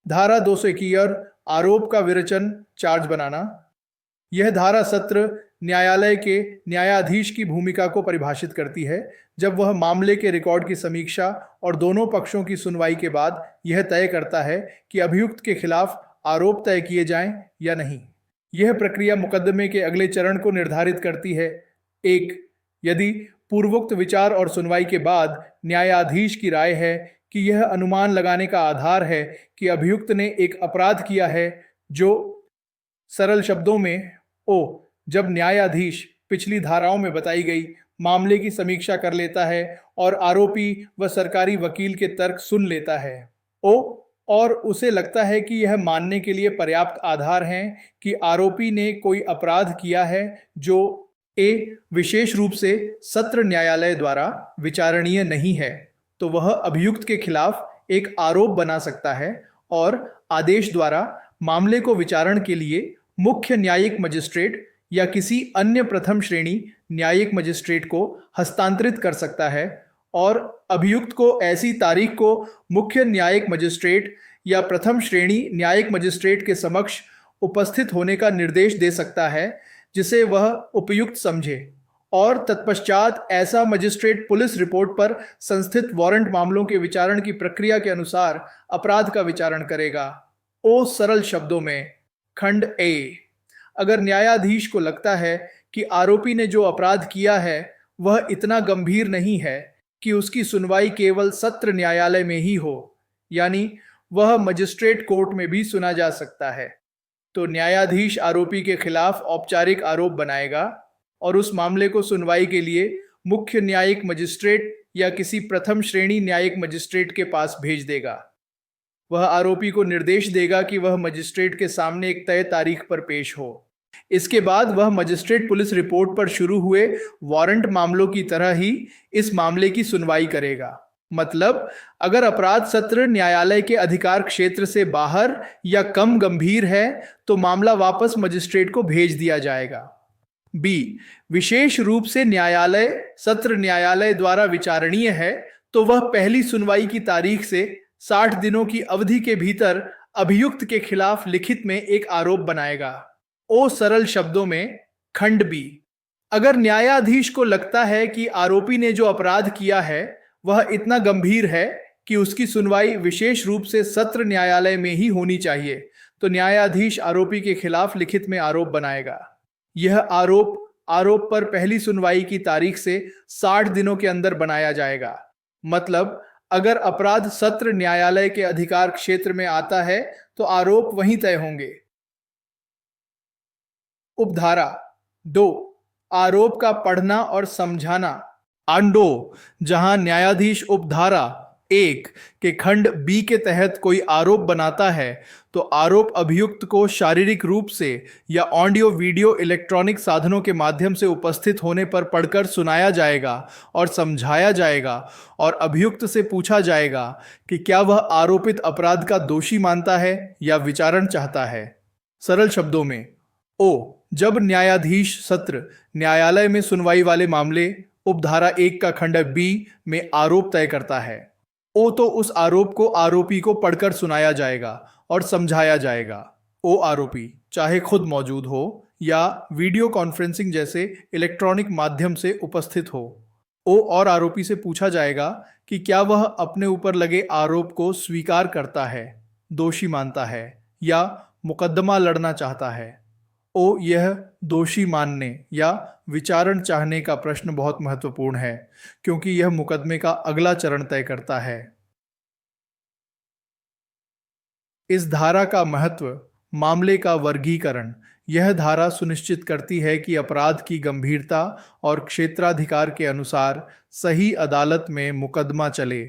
धारा 221 आरोप का विवेचन चार्ज बनाना। यह धारा सत्र न्यायालय के न्यायाधीश की भूमिका को परिभाषित करती है जब वह मामले के रिकॉर्ड की समीक्षा और दोनों पक्षों की सुनवाई के बाद यह तय करता है कि अभियुक्त के खिलाफ आरोप तय किए जाएं या नहीं। यह प्रक्रिया मुकदमे के अगले चरण को निर्धारित करती है। 1. यदि पूर्वोक्त विचार और सुनवाई के बाद न्यायाधीश की राय है कि यह अनुमान लगाने का आधार है कि अभियुक्त ने एक अपराध किया है, जो सरल शब्दों में जब न्यायाधीश पिछली धाराओं में बताई गई मामले की समीक्षा कर लेता है और आरोपी व सरकारी वकील के तर्क सुन लेता है, और उसे लगता है कि यह मानने के लिए पर्याप्त आधार हैं कि आरोपी ने कोई अपराध किया है जो विशेष रूप से सत्र न्यायालय द्वारा विचारणीय नहीं है, तो वह अभियुक्त के खिलाफ एक आरोप बना सकता है और आदेश द्वारा मामले को विचारण के लिए मुख्य न्यायिक मजिस्ट्रेट या किसी अन्य प्रथम श्रेणी न्यायिक मजिस्ट्रेट को हस्तांतरित कर सकता है और अभियुक्त को ऐसी तारीख को मुख्य न्यायिक मजिस्ट्रेट या प्रथम श्रेणी न्यायिक मजिस्ट्रेट के समक्ष उपस्थित होने का निर्देश दे सकता है जिसे वह उपयुक्त समझे, और तत्पश्चात ऐसा मजिस्ट्रेट पुलिस रिपोर्ट पर संस्थित वारंट मामलों के विचारण की प्रक्रिया के अनुसार अपराध का विचारण करेगा। सरल शब्दों में, खंड ए, अगर न्यायाधीश को लगता है कि आरोपी ने जो अपराध किया है वह इतना गंभीर नहीं है कि उसकी सुनवाई केवल सत्र न्यायालय में ही हो, यानी वह मजिस्ट्रेट कोर्ट में भी सुना जा सकता है, तो न्यायाधीश आरोपी के खिलाफ औपचारिक आरोप बनाएगा और उस मामले को सुनवाई के लिए मुख्य न्यायिक मजिस्ट्रेट या किसी प्रथम श्रेणी न्यायिक मजिस्ट्रेट के पास भेज देगा। वह आरोपी को निर्देश देगा कि वह मजिस्ट्रेट के सामने एक तय तारीख पर पेश हो। इसके बाद वह मजिस्ट्रेट पुलिस रिपोर्ट पर शुरू हुए वारंट मामलों की तरह ही इस मामले की सुनवाई करेगा। मतलब, अगर अपराध सत्र न्यायालय के अधिकार क्षेत्र से बाहर या कम गंभीर है तो मामला वापस मजिस्ट्रेट को भेज दिया जाएगा। विशेष रूप से न्यायालय सत्र न्यायालय द्वारा विचारणीय है तो वह पहली सुनवाई की तारीख से 60 दिनों की अवधि के भीतर अभियुक्त के खिलाफ लिखित में एक आरोप बनाएगा। सरल शब्दों में, खंड बी, अगर न्यायाधीश को लगता है कि आरोपी ने जो अपराध किया है वह इतना गंभीर है कि उसकी सुनवाई विशेष रूप से सत्र न्यायालय में ही होनी चाहिए, तो न्यायाधीश आरोपी के खिलाफ लिखित में आरोप बनाएगा। यह आरोप पर पहली सुनवाई की तारीख से 60 दिनों के अंदर बनाया जाएगा। मतलब, अगर अपराध सत्र न्यायालय के अधिकार क्षेत्र में आता है तो आरोप वहीं तय होंगे। उपधारा 2, आरोप का पढ़ना और समझाना। आंडो, जहां न्यायाधीश उपधारा 1 के खंड बी के तहत कोई आरोप बनाता है तो आरोप अभियुक्त को शारीरिक रूप से या ऑडियो वीडियो इलेक्ट्रॉनिक साधनों के माध्यम से उपस्थित होने पर पढ़कर सुनाया जाएगा और समझाया जाएगा और अभियुक्त से पूछा जाएगा कि क्या वह आरोपित अपराध का दोषी मानता है या विचारण चाहता है। सरल शब्दों में, जब न्यायाधीश सत्र न्यायालय में सुनवाई वाले मामले उपधारा 1 का खंड बी में आरोप तय करता है, तो उस आरोप को आरोपी को पढ़कर सुनाया जाएगा और समझाया जाएगा। आरोपी चाहे खुद मौजूद हो या वीडियो कॉन्फ्रेंसिंग जैसे इलेक्ट्रॉनिक माध्यम से उपस्थित हो। और आरोपी से पूछा जाएगा कि क्या वह अपने ऊपर लगे आरोप को स्वीकार करता है, दोषी मानता है या मुकदमा लड़ना चाहता है। यह दोषी मानने या विचारण चाहने का प्रश्न बहुत महत्वपूर्ण है क्योंकि यह मुकदमे का अगला चरण तय करता है। इस धारा का महत्व, मामले का वर्गीकरण। यह धारा सुनिश्चित करती है कि अपराध की गंभीरता और क्षेत्राधिकार के अनुसार सही अदालत में मुकदमा चले।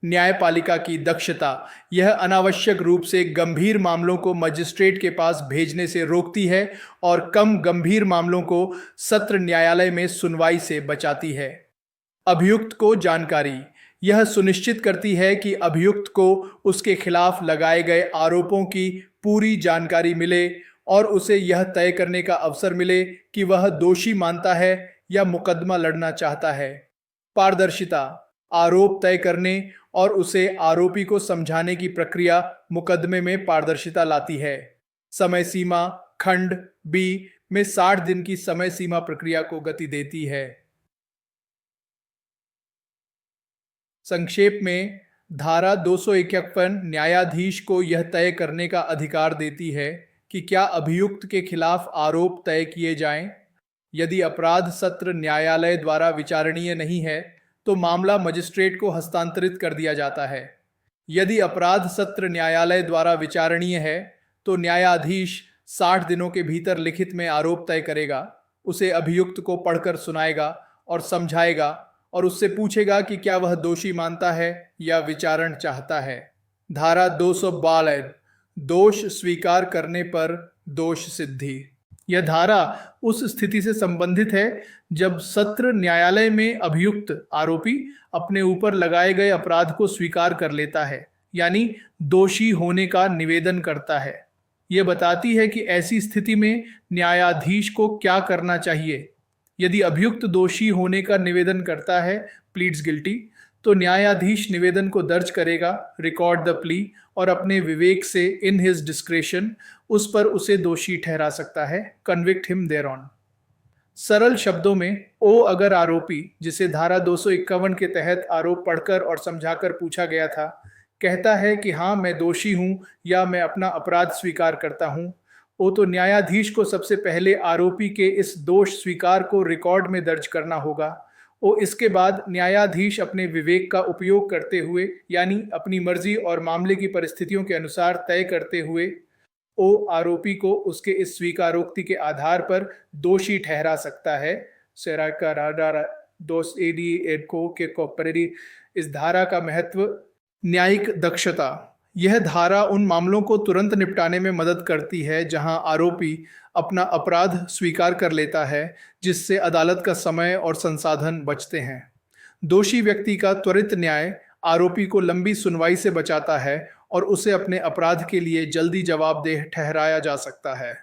न्यायपालिका की दक्षता, यह अनावश्यक रूप से गंभीर मामलों को मजिस्ट्रेट के पास भेजने से रोकती है और कम गंभीर मामलों को सत्र न्यायालय में सुनवाई से बचाती है। अभियुक्त को जानकारी, यह सुनिश्चित करती है कि अभियुक्त को उसके खिलाफ लगाए गए आरोपों की पूरी जानकारी मिले और उसे यह तय करने का अवसर मिले कि वह दोषी मानता है या मुकदमा लड़ना चाहता है। पारदर्शिता, आरोप तय करने और उसे आरोपी को समझाने की प्रक्रिया मुकदमे में पारदर्शिता लाती है। समय सीमा खंड बी में 60 दिन की समय सीमा प्रक्रिया को गति देती है। संक्षेप में, धारा 251 न्यायाधीश को यह तय करने का अधिकार देती है कि क्या अभियुक्त के खिलाफ आरोप तय किए जाएं। यदि अपराध सत्र न्यायालय द्वारा विचारणीय नहीं है तो मामला मजिस्ट्रेट को हस्तांतरित कर दिया जाता है। यदि अपराध सत्र न्यायालय द्वारा विचारणीय है तो न्यायाधीश 60 दिनों के भीतर लिखित में आरोप तय करेगा, उसे अभियुक्त को पढ़कर सुनाएगा और समझाएगा और उससे पूछेगा कि क्या वह दोषी मानता है या विचारण चाहता है। धारा 252 दोष स्वीकार करने पर दोष सिद्धि। यह धारा उस स्थिति से संबंधित है जब सत्र न्यायालय में अभियुक्त आरोपी अपने ऊपर लगाए गए अपराध को स्वीकार कर लेता है, यानी दोषी होने का निवेदन करता है। यह बताती है कि ऐसी स्थिति में न्यायाधीश को क्या करना चाहिए। यदि अभियुक्त दोषी होने का निवेदन करता है, प्लीड्स गिल्टी, तो न्यायाधीश निवेदन को दर्ज करेगा, रिकॉर्ड द प्ली, और अपने विवेक से इन हिज डिस्क्रेशन उस पर उसे दोषी ठहरा सकता है, कन्विक्ट हिम देयरऑन। सरल शब्दों में, ओ अगर आरोपी, जिसे धारा 251 के तहत आरोप पढ़कर और समझाकर पूछा गया था, कहता है कि हाँ मैं दोषी हूं या मैं अपना अपराध स्वीकार करता हूं, वो तो न्यायाधीश को सबसे पहले आरोपी के इस दोष स्वीकार को रिकॉर्ड में दर्ज करना होगा। वो इसके बाद न्यायाधीश अपने विवेक का उपयोग करते हुए, यानी अपनी मर्जी और मामले की परिस्थितियों के अनुसार तय करते हुए, वो आरोपी को उसके इस स्वीकारोक्ति के आधार पर दोषी ठहरा सकता है। इस धारा का महत्व, न्यायिक दक्षता। यह धारा उन मामलों को तुरंत निपटाने में मदद करती है जहां आरोपी अपना अपराध स्वीकार कर लेता है, जिससे अदालत का समय और संसाधन बचते हैं। दोषी व्यक्ति का त्वरित न्याय आरोपी को लंबी सुनवाई से बचाता है और उसे अपने अपराध के लिए जल्दी जवाबदेह ठहराया जा सकता है।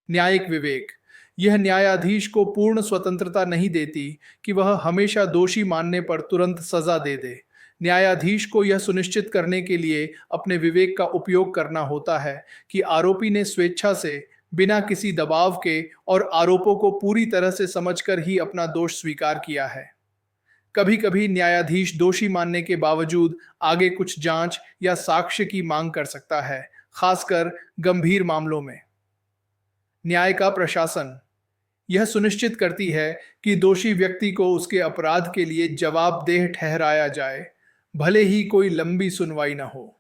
न्यायिक विवेक। यह न्यायाधीश को पूर्ण स्वतंत्रता नहीं देती कि वह हमेशा दोषी मानने पर तुरंत सजा दे दे। न्यायाधीश को यह सुनिश्चित करने के लिए अपने विवेक का उपयोग करना होता है कि आरोपी ने स्वेच्छा से, बिना किसी दबाव के और आरोपों को पूरी तरह से समझकर ही अपना दोष स्वीकार किया है। कभी कभी न्यायाधीश दोषी मानने के बावजूद आगे कुछ जांच या साक्ष्य की मांग कर सकता है, खासकर गंभीर मामलों में। न्याय का प्रशासन। यह सुनिश्चित करती है कि दोषी व्यक्ति को उसके अपराध के लिए जवाबदेह ठहराया जाए, भले ही कोई लंबी सुनवाई न हो।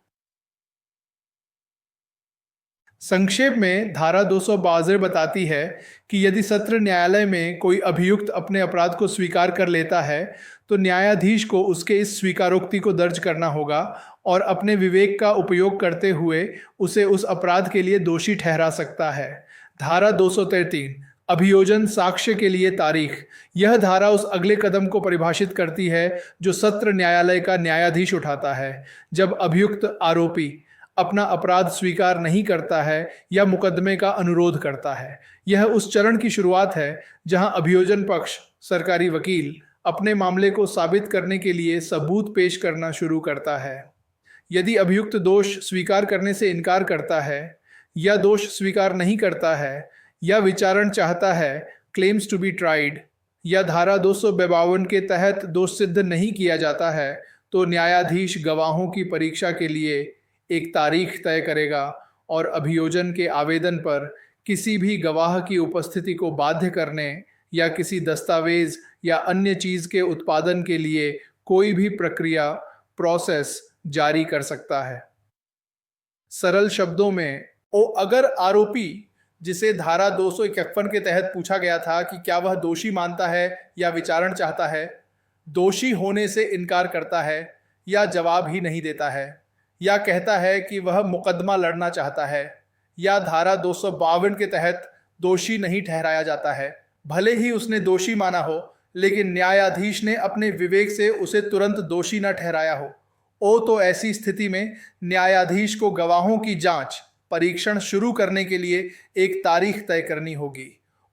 संक्षेप में, धारा 252 बताती है कि यदि सत्र न्यायालय में कोई अभियुक्त अपने अपराध को स्वीकार कर लेता है तो न्यायाधीश को उसके इस स्वीकारोक्ति को दर्ज करना होगा और अपने विवेक का उपयोग करते हुए उसे उस अपराध के लिए दोषी ठहरा सकता है। धारा 233 अभियोजन साक्ष्य के लिए तारीख। यह धारा उस अगले कदम को परिभाषित करती है जो सत्र न्यायालय का न्यायाधीश उठाता है जब अभियुक्त आरोपी अपना अपराध स्वीकार नहीं करता है या मुकदमे का अनुरोध करता है। यह उस चरण की शुरुआत है जहां अभियोजन पक्ष, सरकारी वकील, अपने मामले को साबित करने के लिए सबूत पेश करना शुरू करता है। यदि अभियुक्त दोष स्वीकार करने से इनकार करता है या दोष स्वीकार नहीं करता है या विचारण चाहता है, क्लेम्स टू बी ट्राइड, या धारा 252 के तहत दोष सिद्ध नहीं किया जाता है, तो न्यायाधीश गवाहों की परीक्षा के लिए एक तारीख तय करेगा और अभियोजन के आवेदन पर किसी भी गवाह की उपस्थिति को बाध्य करने या किसी दस्तावेज या अन्य चीज के उत्पादन के लिए कोई भी प्रक्रिया, प्रोसेस जारी कर सकता है। सरल शब्दों में, अगर आरोपी, जिसे धारा 251 के तहत पूछा गया था कि क्या वह दोषी मानता है या विचारण चाहता है, दोषी होने से इनकार करता है या जवाब ही नहीं देता है, या कहता है कि वह मुकदमा लड़ना चाहता है, या धारा 252 के तहत दोषी नहीं ठहराया जाता है, भले ही उसने दोषी माना हो लेकिन न्यायाधीश ने अपने विवेक से उसे तुरंत दोषी न ठहराया हो, तो ऐसी स्थिति में न्यायाधीश को गवाहों की जांच, परीक्षण शुरू करने के लिए एक तारीख तय करनी होगी।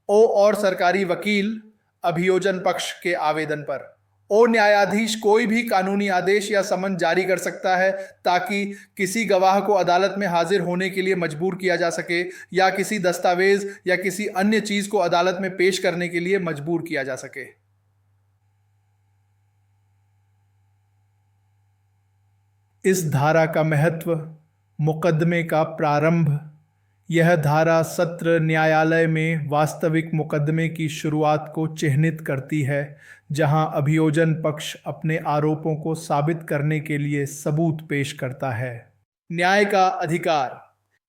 और सरकारी वकील अभियोजन पक्ष के आवेदन पर। ओ न्यायाधीश कोई भी कानूनी आदेश या समन जारी कर सकता है ताकि किसी गवाह को अदालत में हाजिर होने के लिए मजबूर किया जा सके या किसी दस्तावेज या किसी अन्य चीज को अदालत में पेश करने के लिए मजबूर किया जा सके। इस धारा का महत्व, मुकदमे का प्रारंभ। यह धारा सत्र न्यायालय में वास्तविक मुकदमे की शुरुआत को चिह्नित करती है, जहां अभियोजन पक्ष अपने आरोपों को साबित करने के लिए सबूत पेश करता है। न्याय का अधिकार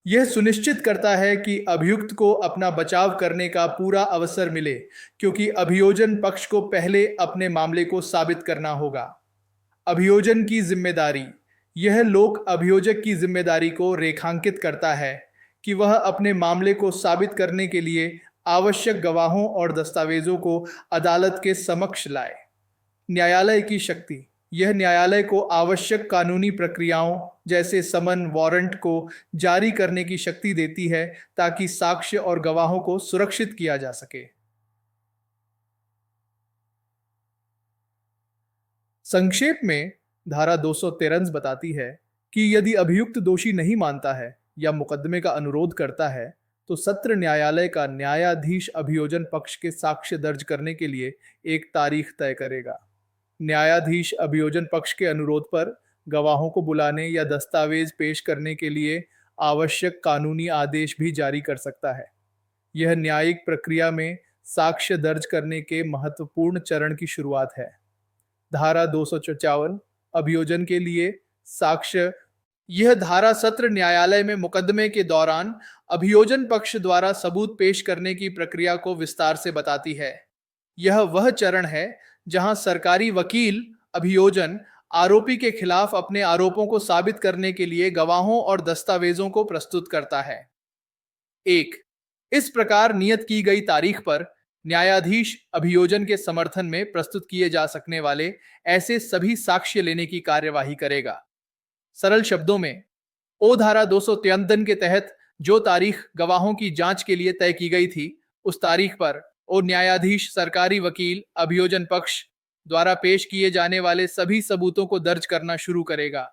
यह सुनिश्चित करता है कि अभियुक्त को अपना बचाव करने का पूरा अवसर मिले, क्योंकि अभियोजन पक्ष को पहले अपने मामले को साबित करना होगा। अभियोजन की जिम्मेदारी यह लोक अभियोजक की जिम्मेदारी को रेखांकित करता है कि वह अपने मामले को साबित करने के लिए आवश्यक गवाहों और दस्तावेजों को अदालत के समक्ष लाए। न्यायालय की शक्ति यह न्यायालय को आवश्यक कानूनी प्रक्रियाओं जैसे समन, वारंट को जारी करने की शक्ति देती है ताकि साक्ष्य और गवाहों को सुरक्षित किया जा सके। संक्षेप में धारा 253 बताती है कि यदि अभियुक्त दोषी नहीं मानता है या मुकदमे का अनुरोध करता है तो सत्र न्यायालय का न्यायाधीश अभियोजन पक्ष के साक्ष्य दर्ज करने के लिए एक तारीख तय करेगा। न्यायाधीश अभियोजन पक्ष के अनुरोध पर गवाहों को बुलाने या दस्तावेज पेश करने के लिए आवश्यक कानूनी आदेश भी जारी कर सकता है। यह न्यायिक प्रक्रिया में साक्ष्य दर्ज करने के महत्वपूर्ण चरण की शुरुआत है। धारा 254 अभियोजन के लिए साक्ष्य। यह धारा सत्र न्यायालय में मुकदमे के दौरान अभियोजन पक्ष द्वारा सबूत पेश करने की प्रक्रिया को विस्तार से बताती है। यह वह चरण है जहां सरकारी वकील अभियोजन आरोपी के खिलाफ अपने आरोपों को साबित करने के लिए गवाहों और दस्तावेजों को प्रस्तुत करता है। 1. इस प्रकार नियत की गई तारीख पर न्यायाधीश अभियोजन के समर्थन में प्रस्तुत किए जा सकने वाले ऐसे सभी साक्ष्य लेने की कार्यवाही करेगा। सरल शब्दों में, ओ धारा 253 के तहत जो तारीख गवाहों की जांच के लिए तय की गई थी, उस तारीख पर ओ न्यायाधीश सरकारी वकील अभियोजन पक्ष द्वारा पेश किए जाने वाले सभी सबूतों को दर्ज करना शुरू करेगा।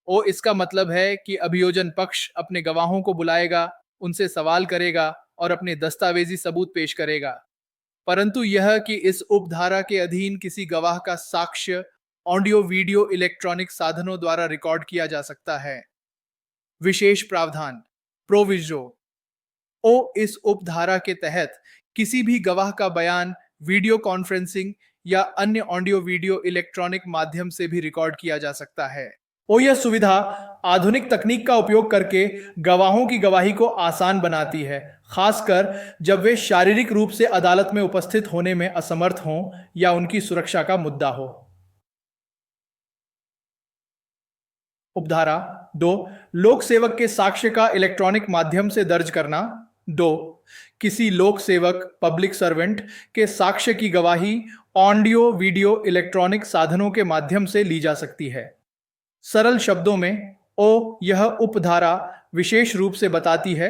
ओ इसका मतलब है कि अभियोजन पक्ष अपने गवाहों को बुलाएगा, उनसे सवाल करेगा और अपने दस्तावेजी सबूत पेश करेगा। परंतु यह कि इस उपधारा के अधीन किसी गवाह का साक्ष्य ऑडियो, वीडियो, इलेक्ट्रॉनिक साधनों द्वारा रिकॉर्ड किया जा सकता है। विशेष प्रावधान प्रोविजो ओ इस उपधारा के तहत किसी भी गवाह का बयान वीडियो कॉन्फ्रेंसिंग या अन्य ऑडियो, वीडियो, इलेक्ट्रॉनिक माध्यम से भी रिकॉर्ड किया जा सकता है। यह सुविधा आधुनिक तकनीक का उपयोग करके गवाहों की गवाही को आसान बनाती है, खासकर जब वे शारीरिक रूप से अदालत में उपस्थित होने में असमर्थ हों या उनकी सुरक्षा का मुद्दा हो। उपधारा 2 लोक सेवक के साक्ष्य का इलेक्ट्रॉनिक माध्यम से दर्ज करना। 2 किसी लोक सेवक पब्लिक सर्वेंट के साक्ष्य की गवाही ऑडियो, वीडियो, इलेक्ट्रॉनिक साधनों के माध्यम से ली जा सकती है। सरल शब्दों में, यह उपधारा विशेष रूप से बताती है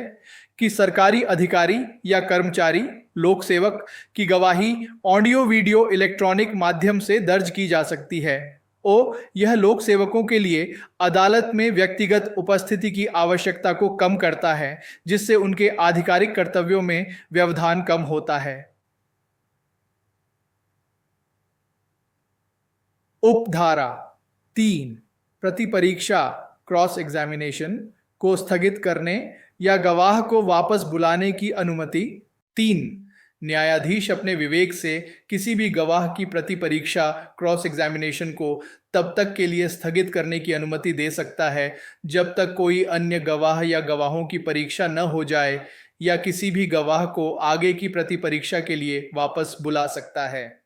कि सरकारी अधिकारी या कर्मचारी लोक सेवक की गवाही ऑडियो, वीडियो, इलेक्ट्रॉनिक माध्यम से दर्ज की जा सकती है। यह लोक सेवकों के लिए अदालत में व्यक्तिगत उपस्थिति की आवश्यकता को कम करता है, जिससे उनके आधिकारिक कर्तव्यों में व्यवधान कम होता है। उपधारा 3 प्रतिपरीक्षा क्रॉस एग्जामिनेशन को स्थगित करने या गवाह को वापस बुलाने की अनुमति। 3 न्यायाधीश अपने विवेक से किसी भी गवाह की प्रतिपरीक्षा क्रॉस एग्जामिनेशन को तब तक के लिए स्थगित करने की अनुमति दे सकता है जब तक कोई अन्य गवाह या गवाहों की परीक्षा न हो जाए, या किसी भी गवाह को आगे की प्रतिपरीक्षा के लिए वापस बुला सकता है।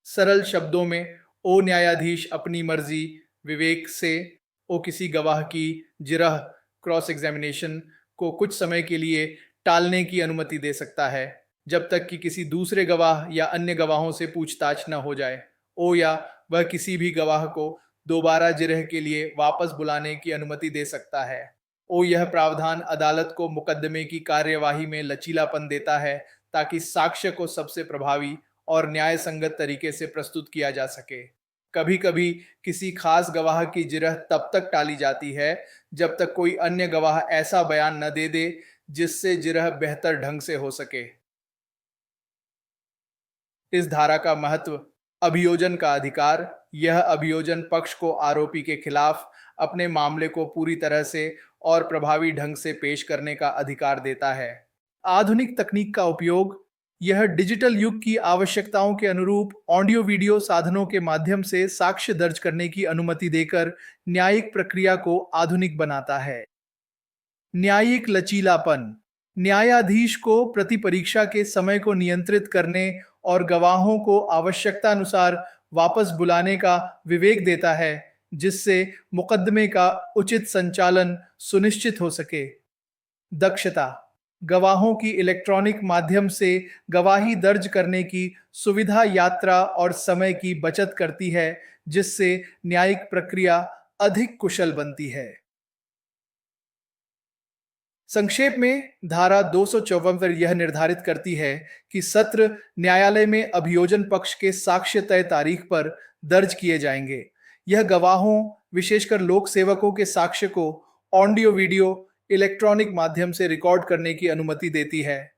सरल शब्दों में, न्यायाधीश अपनी मर्जी, विवेक से किसी गवाह की जिरह क्रॉस एग्जामिनेशन को कुछ समय के लिए टालने की अनुमति दे सकता है जब तक कि किसी दूसरे गवाह या अन्य गवाहों से पूछताछ न हो जाए। या वह किसी भी गवाह को दोबारा जिरह के लिए वापस बुलाने की अनुमति दे सकता है। यह प्रावधान अदालत को मुकदमे की कार्यवाही में लचीलापन देता है ताकि साक्ष्य को सबसे प्रभावी और न्याय संगत तरीके से प्रस्तुत किया जा सके। कभी कभी किसी खास गवाह की जिरह तब तक टाली जाती है जब तक कोई अन्य गवाह ऐसा बयान न दे दे जिससे जिरह बेहतर ढंग से हो सके। इस धारा का महत्व। अभियोजन का अधिकार। यह अभियोजन पक्ष को आरोपी के खिलाफ अपने मामले को पूरी तरह से और प्रभावी ढंग से पेश करने का अधिकार देता है। आधुनिक तकनीक का उपयोग। यह डिजिटल युग की आवश्यकताओं के अनुरूप ऑडियो वीडियो साधनों के माध्यम से साक्ष्य दर्ज करने की अनुमति देकर न्यायिक प्रक्रिया को आधुनिक बनाता है। न्यायिक लचीलापन। न्यायाधीश को प्रतिपरीक्षा के समय को नियंत्रित करने और गवाहों को आवश्यकतानुसार वापस बुलाने का विवेक देता है, जिससे मुकदमे का उचित संचालन सुनिश्चित हो सके। दक्षता। गवाहों की इलेक्ट्रॉनिक माध्यम से गवाही दर्ज करने की सुविधा यात्रा और समय की बचत करती है, जिससे न्यायिक प्रक्रिया अधिक कुशल बनती है। संक्षेप में धारा 254 यह निर्धारित करती है कि सत्र न्यायालय में अभियोजन पक्ष के साक्ष्य तय तारीख पर दर्ज किए जाएंगे। यह गवाहों, विशेषकर लोक सेवकों के साक्ष्य को ऑडियो वीडियो इलेक्ट्रॉनिक माध्यम से रिकॉर्ड करने की अनुमति देती है।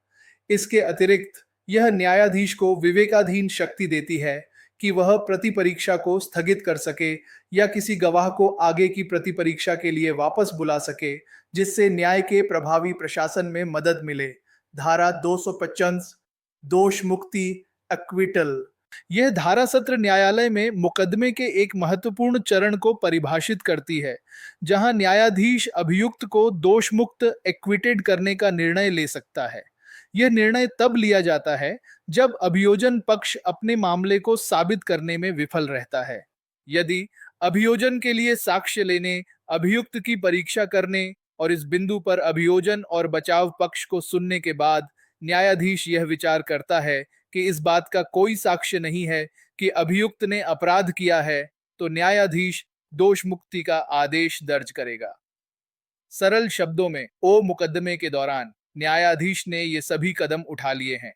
इसके अतिरिक्त यह न्यायाधीश को विवेकाधीन शक्ति देती है कि वह प्रतिपरीक्षा को स्थगित कर सके या किसी गवाह को आगे की प्रतिपरीक्षा के लिए वापस बुला सके, जिससे न्याय के प्रभावी प्रशासन में मदद मिले। धारा 255 दोष मुक्ति एक्विटल। यह धारा सत्र न्यायालय में मुकदमे के एक महत्वपूर्ण चरण को परिभाषित करती है, जहां न्यायाधीश अभियुक्त को दोष मुक्त एक्विटेड करने का निर्णय ले सकता है। यह निर्णय तब लिया जाता है जब अभियोजन पक्ष अपने मामले को साबित करने में विफल रहता है। यदि अभियोजन के लिए साक्ष्य लेने, अभियुक्त की परीक्षा करने और इस बिंदु पर अभियोजन और बचाव पक्ष को सुनने के बाद न्यायाधीश यह विचार करता है कि इस बात का कोई साक्ष्य नहीं है कि अभियुक्त ने अपराध किया है, तो न्यायाधीश दोष मुक्ति का आदेश दर्ज करेगा। सरल शब्दों में, ओ मुकदमे के दौरान न्यायाधीश ने ये सभी कदम उठा लिए हैं।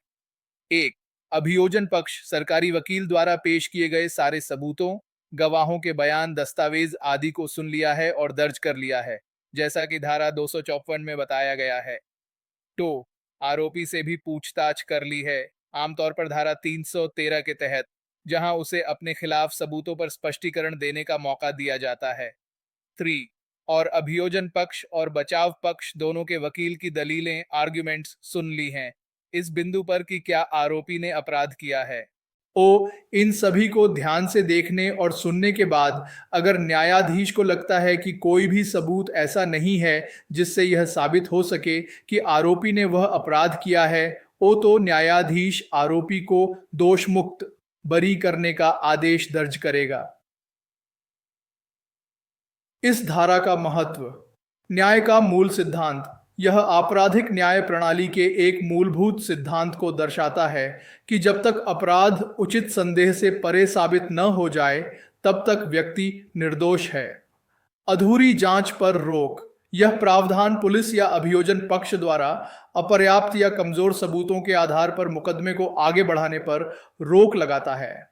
1. अभियोजन पक्ष सरकारी वकील द्वारा पेश किए गए सारे सबूतों, गवाहों के बयान, दस्तावेज आदि को सुन लिया है और दर्ज कर लिया है, जैसा कि धारा 254 में बताया गया है। 2. आरोपी से भी पूछताछ कर ली है, आमतौर पर धारा 313 के तहत, जहां उसे अपने खिलाफ सबूतों पर स्पष्टीकरण देने का मौका दिया जाता है। 3. और अभियोजन पक्ष और बचाव पक्ष दोनों के वकील की दलीलें, आर्ग्यूमेंट्स सुन ली हैं इस बिंदु पर कि क्या आरोपी ने अपराध किया है। इन सभी को ध्यान से देखने और सुनने के बाद अगर न्यायाधीश को लगता है कि कोई भी सबूत ऐसा नहीं है जिससे यह साबित हो सके कि आरोपी ने वह अपराध किया है, तो न्यायाधीश आरोपी को दोष मुक्त बरी करने का आदेश दर्ज करेगा। इस धारा का महत्व। न्याय का मूल सिद्धांत। यह आपराधिक न्याय प्रणाली के एक मूलभूत सिद्धांत को दर्शाता है कि जब तक अपराध उचित संदेह से परे साबित न हो जाए, तब तक व्यक्ति निर्दोष है। अधूरी जांच पर रोक। यह प्रावधान पुलिस या अभियोजन पक्ष द्वारा अपर्याप्त या कमजोर सबूतों के आधार पर मुकदमे को आगे बढ़ाने पर रोक लगाता है।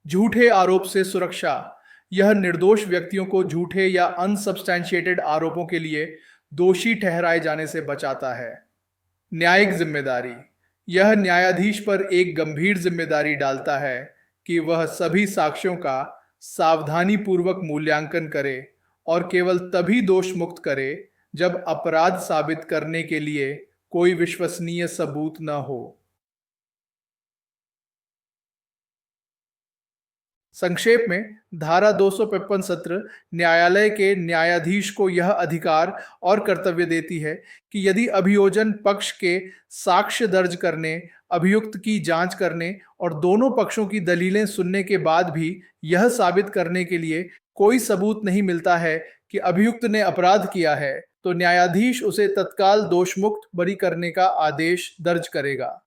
झूठे आरोप से सुरक्षा। यह निर्दोष व्यक्तियों को झूठे या अनसब्सटैंशिएटेड आरोपों के लिए दोषी ठहराए जाने से बचाता है। न्यायिक जिम्मेदारी। यह न्यायाधीश पर एक गंभीर जिम्मेदारी डालता है कि वह सभी साक्ष्यों का सावधानीपूर्वक मूल्यांकन करे और केवल तभी दोष मुक्त करे जब अपराध साबित करने के लिए कोई विश्वसनीय सबूत न हो। संक्षेप में, धारा 255 सत्र न्यायालय के न्यायाधीश को यह अधिकार और कर्तव्य देती है कि यदि अभियोजन पक्ष के साक्ष्य दर्ज करने, अभियुक्त की जांच करने और दोनों पक्षों की दलीलें सुनने के बाद भी यह साबित करने के लिए कोई सबूत नहीं मिलता है कि अभियुक्त ने अपराध किया है, तो न्यायाधीश उसे तत्काल दोषमुक्त बरी करने का आदेश दर्ज करेगा।